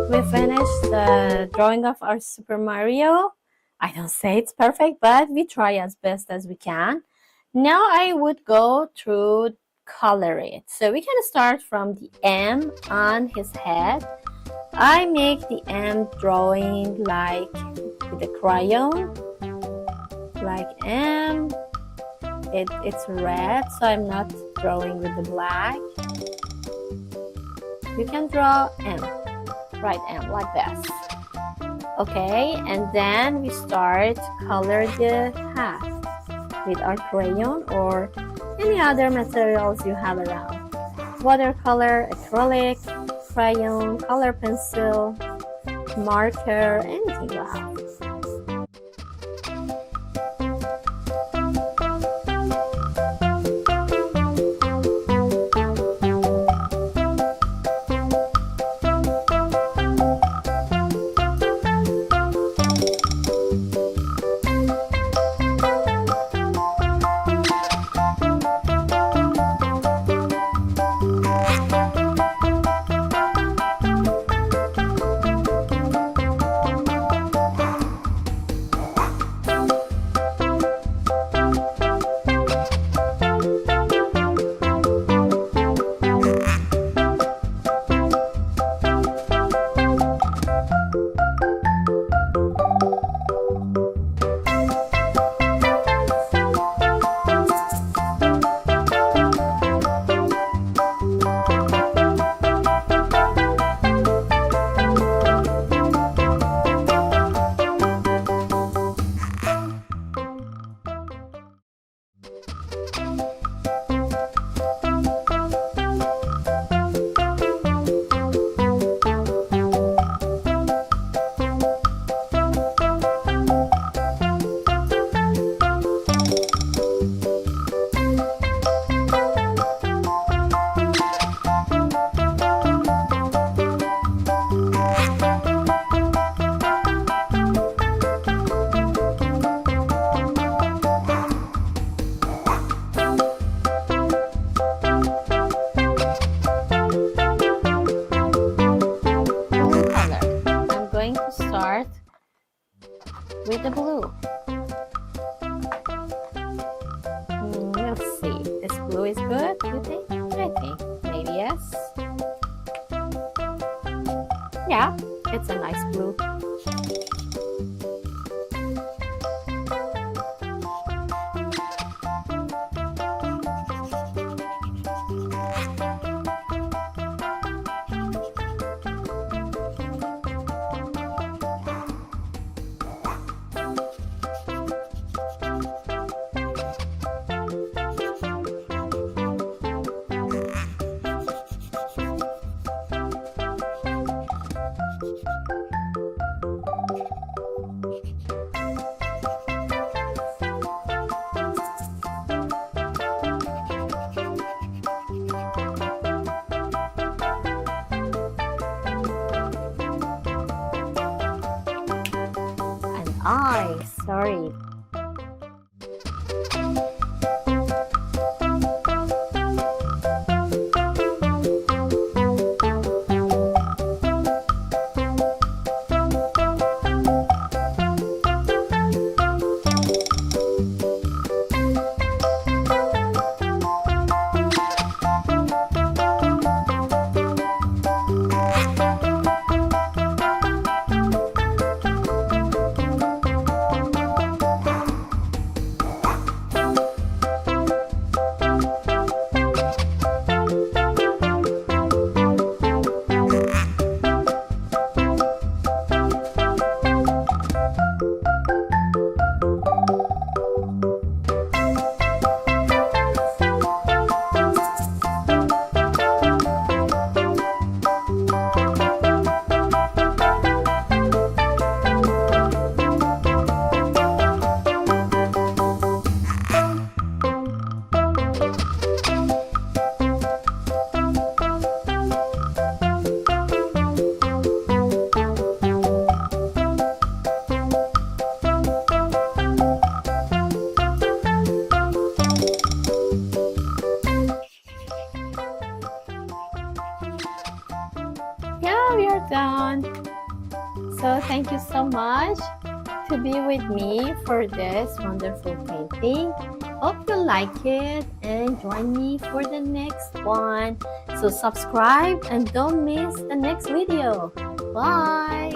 We finished the drawing of our Super Mario. I don't say it's perfect, but we try as best as we can. Now I would go through color it. So we can start from the M on his head. I make the M drawing like with a crayon, like M. It's red, so I'm not drawing with the black. You can draw M, right M, like this. Okay, and then we start color the hat with our crayon or any other materials you have around. Watercolor, acrylic, crayon, color pencil, marker, anything you have. With the blue. We'll see. This blue is good, you think? I think maybe yes. Yeah, it's a nice blue. Sorry. now we are done. So thank you so much to be with me for this wonderful painting. Hope you like it and join me for the next one. So subscribe and don't miss the next video. Bye!